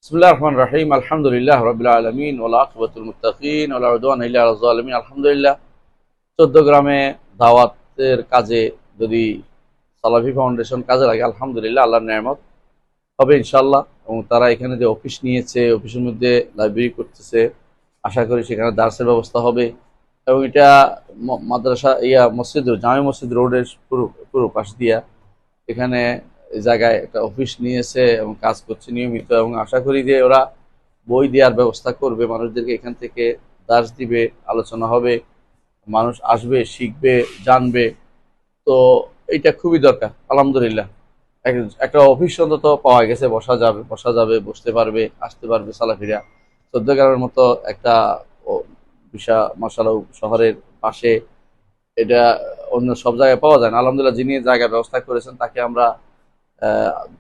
বিসমিল্লাহির রহমানির রহিম। আলহামদুলিল্লাহ রাব্বিল আলামিন ওয়াল আকিবাতুল মুত্তাকিন ওয়ালা উদওয়ানা ইল্লা আলাল যালিমিন। আলহামদুলিল্লাহ ১৪ গ্রামে দাওয়াতের কাজে যদি সালাফি ফাউন্ডেশন কাজে লাগে, আলহামদুলিল্লাহ আল্লাহর নেয়ামত হবে ইনশাআল্লাহ। এবং তারা এখানে যে অফিস নিয়েছে, অফিসের মধ্যে লাইব্রেরি করতেছে, আশা করি সেখানে দার্সের ব্যবস্থা হবে। এবং এটা মাদ্রাসা মসজিদ জামে মসজিদ রোডের পুরো পাশ দিয়া এখানে এই জায়গায় একটা অফিস নিয়েছে এবং কাজ করছে নিয়মিত। এবং আশা করি যে ওরা বই দেওয়ার ব্যবস্থা করবে, মানুষদেরকে এখান থেকে দার্স দিবে, আলোচনা হবে, মানুষ আসবে, শিখবে, জানবে। তো এইটা খুবই দরকার। আলহামদুলিল্লাহ একটা অফিস অন্তত পাওয়া গেছে, বসা যাবে, বসতে পারবে, আসতে পারবে সালাফিরা। চৌদ্দগ্রামের মতো একটা বিশাল মাশাআল্লাহ শহরের পাশে এটা অন্য সব জায়গায় পাওয়া যায় না। আলহামদুলিল্লাহ যিনি জায়গা ব্যবস্থা করেছেন তাকে আমরা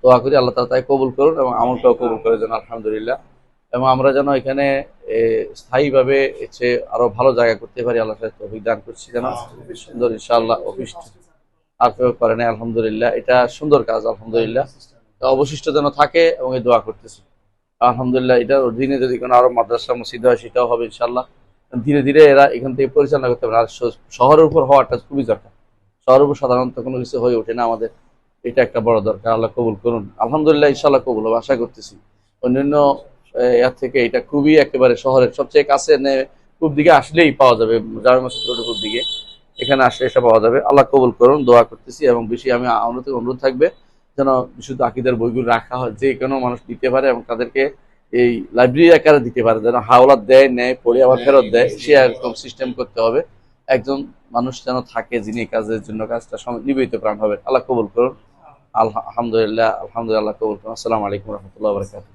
দোয়া করি আল্লাহ তাআলা তাই কবুল করুন এবং আমলটাও কবুল করে যেন, আলহামদুলিল্লাহ। এবং আমরা যেন এখানে স্থায়ীভাবে এসে আরো ভালো জায়গা করতে পারি, আল্লাহ তাআলা তৌফিক দান করছি যেন সুন্দর ইনশাআল্লাহ অফিস আর কেউ করে না। আলহামদুলিল্লাহ এটা সুন্দর কাজ, আলহামদুলিল্লাহ অবশিষ্ট যেন থাকে এবং এই দোয়া করতেছি। আলহামদুলিল্লাহ এটার অধীনে যদি কোনো আরো মাদ্রাসা মসজিদ হয় সেটাও হবে ইনশাআল্লাহ। ধীরে ধীরে এরা এখান থেকে পরিচালনা করতে পারে। আর শহরের উপর হওয়াটা খুবই দরকার। শহরের উপর সাধারণত কোনো কিছু হয়ে ওঠে না আমাদের, এটা একটা বড় দরকার। আল্লাহ কবুল করুন। আলহামদুলিল্লাহ ইনশাআল্লাহ কবুল হবে আশা করতেছি। অন্যান্য এর থেকে এটা খুবই একেবারে শহরের সবচেয়ে কাছে, পূব দিকে আসলেই পাওয়া যাবে, জামে মসজিদ রোডের পূব দিকে এখানে আসলে এটা পাওয়া যাবে। আল্লাহ কবুল করুন, দোয়া করতেছি। এবং বেশি আমি অনুরোধ থাকবে যেন বিশুদ্ধ আকীদার বইগুলো রাখা হয়, যে কোনো মানুষ দিতে পারে এবং তাদেরকে এই লাইব্রেরি আকারে দিতে পারে, যেন হাওলাত দেয়, নেয়, পড়ে আবার ফেরত দেয়, সে এরকম সিস্টেম করতে হবে। একজন মানুষ যেন থাকে যিনি কাজের জন্য কাজটা নিবেদিত প্রাণ হবে। আল্লাহ কবুল করুন। আলহামদুলিল্লাহ কবুল করুন। আসসালামু আলাইকুম রহমতুল্লাহ বারাকাতুহু।